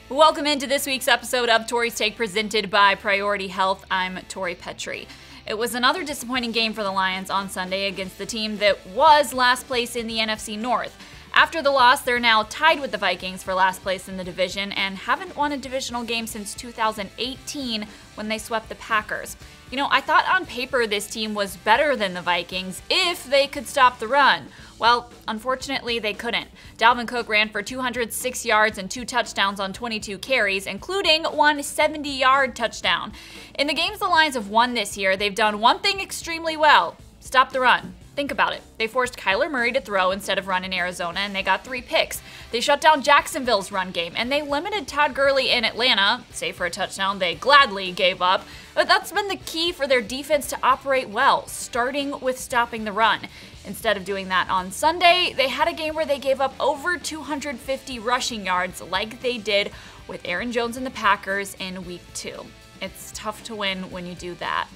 Welcome into this week's episode of Tori's Take presented by Priority Health. I'm Tori Petry. It was another disappointing game for the Lions on Sunday against the team that was last place in the NFC North. After the loss, they're now tied with the Vikings for last place in the division and haven't won a divisional game since 2018 when they swept the Packers. I thought on paper this team was better than the Vikings if they could stop the run. Well, unfortunately, they couldn't. Dalvin Cook ran for 206 yards and 2 touchdowns on 22 carries, including one 70-yard touchdown. In the games the Lions have won this year, they've done one thing extremely well: stop the run. Think about it. They forced Kyler Murray to throw instead of run in Arizona, and they got 3 picks. They shut down Jacksonville's run game, and they limited Todd Gurley in Atlanta, save for a touchdown they gladly gave up. But that's been the key for their defense to operate well, starting with stopping the run. Instead of doing that on Sunday, they had a game where they gave up over 250 rushing yards like they did with Aaron Jones and the Packers in Week 2. It's tough to win when you do that.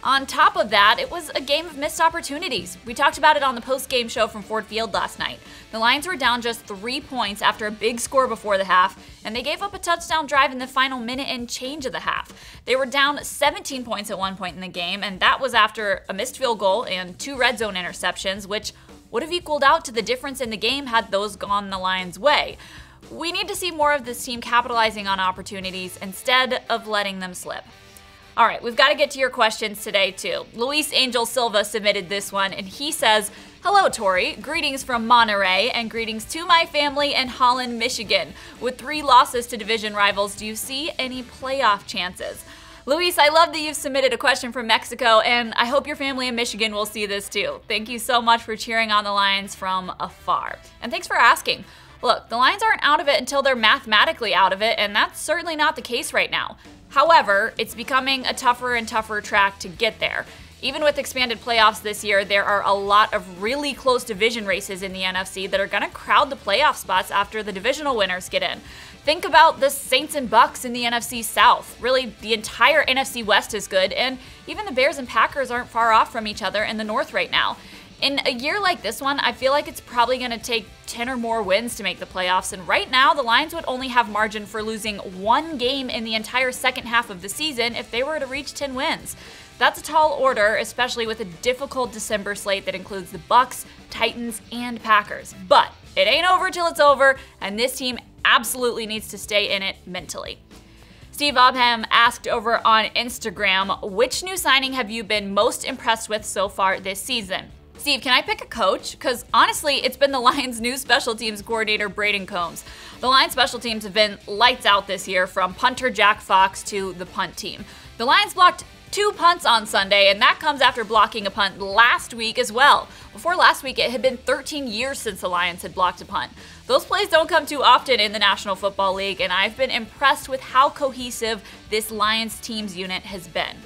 On top of that, it was a game of missed opportunities. We talked about it on the post-game show from Ford Field last night. The Lions were down just 3 points after a big score before the half, and they gave up a touchdown drive in the final minute and change of the half. They were down 17 points at one point in the game, and that was after a missed field goal and 2 red zone interceptions, which would have equaled out to the difference in the game had those gone the Lions' way. We need to see more of this team capitalizing on opportunities instead of letting them slip. All right, we've got to get to your questions today, too. Luis Angel Silva submitted this one, and he says, "Hello, Tori. Greetings from Monterey, and greetings to my family in Holland, Michigan. With 3 losses to division rivals, do you see any playoff chances?" Luis, I love that you've submitted a question from Mexico, and I hope your family in Michigan will see this, too. Thank you so much for cheering on the Lions from afar. And thanks for asking. Look, the Lions aren't out of it until they're mathematically out of it, and that's certainly not the case right now. However, it's becoming a tougher and tougher track to get there. Even with expanded playoffs this year, there are a lot of really close division races in the NFC that are going to crowd the playoff spots after the divisional winners get in. Think about the Saints and Bucks in the NFC South. Really, the entire NFC West is good, and even the Bears and Packers aren't far off from each other in the North right now. In a year like this one, I feel like it's probably going to take 10 or more wins to make the playoffs, and right now the Lions would only have margin for losing 1 game in the entire second half of the season if they were to reach 10 wins. That's a tall order, especially with a difficult December slate that includes the Bucks, Titans, and Packers. But it ain't over till it's over, and this team absolutely needs to stay in it mentally. Steve Obham asked over on Instagram, which new signing have you been most impressed with so far this season? Steve, can I pick a coach? Because honestly, it's been the Lions' new special teams coordinator, Braden Combs. The Lions' special teams have been lights out this year, from punter Jack Fox to the punt team. The Lions blocked 2 punts on Sunday, and that comes after blocking a punt last week as well. Before last week, it had been 13 years since the Lions had blocked a punt. Those plays don't come too often in the National Football League, and I've been impressed with how cohesive this Lions teams unit has been.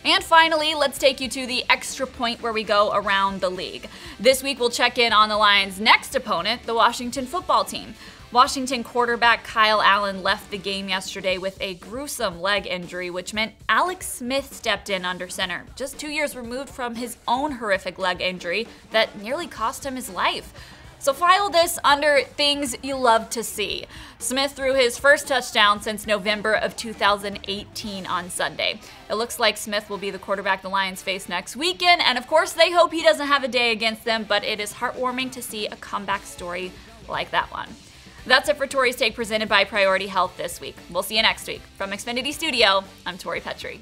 And finally, let's take you to the extra point where we go around the league. This week, we'll check in on the Lions' next opponent, the Washington football team. Washington quarterback Kyle Allen left the game yesterday with a gruesome leg injury, which meant Alex Smith stepped in under center, just 2 years removed from his own horrific leg injury that nearly cost him his life. So file this under things you love to see. Smith threw his first touchdown since November of 2018 on Sunday. It looks like Smith will be the quarterback the Lions face next weekend, and of course they hope he doesn't have a day against them, but it is heartwarming to see a comeback story like that one. That's it for Tori's Take presented by Priority Health this week. We'll see you next week. From Xfinity Studio, I'm Tori Petry.